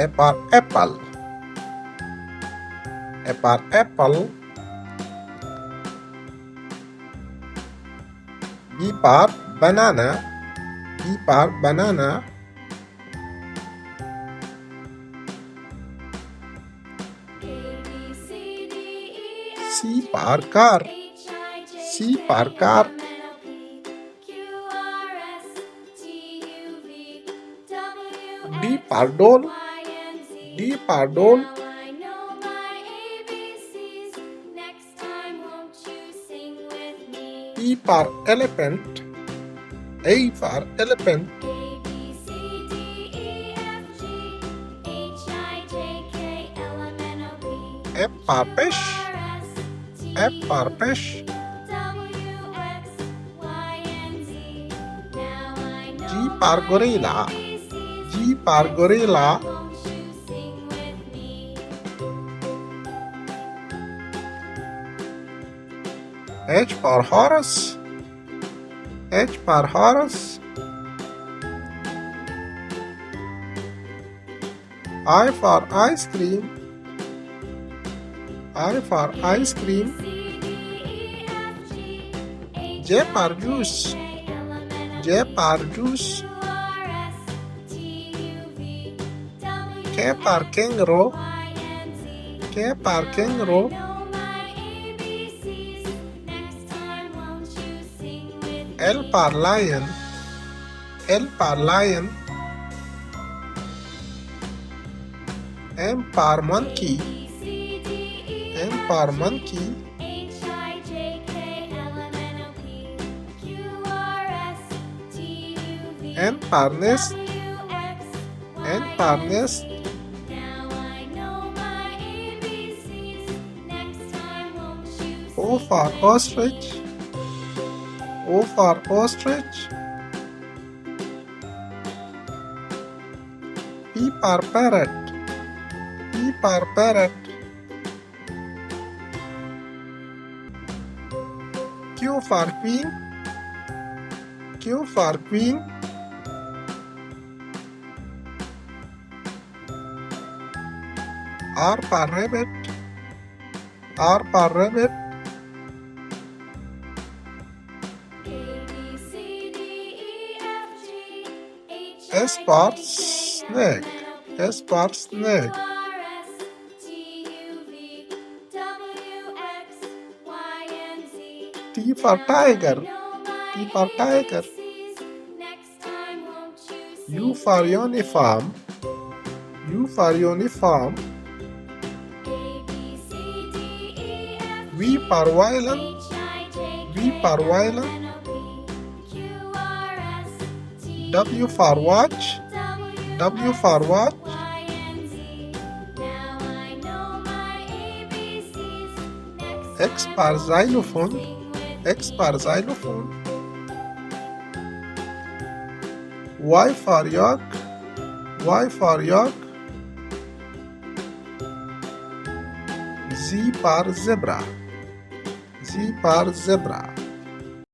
A for apple. A for apple. B for banana. B for banana. C for car. C for car. D for doll. D for doll. E for elephant. A for elephant. F for fish. F for fish. G for gorilla. G for gorilla. H for horse. H for horse. I for ice cream. I for ice cream. J for juice. J for juice. K for kangaroo. K for kangaroo. L for lion. L for lion. M for monkey. M for monkey. N for nest. N for nest. O for ostrich. O for ostrich. P for parrot. P for parrot. Q for queen. Q for queen. R for rabbit. R for rabbit. S for snake. S for snake. T for tiger. T for tiger. U for uniform. U for uniform. V for violin. V for violin. W for watch. W for watch. X for xylophone. X for xylophone. Y for yak. Y for yak. Z for zebra. Z for zebra.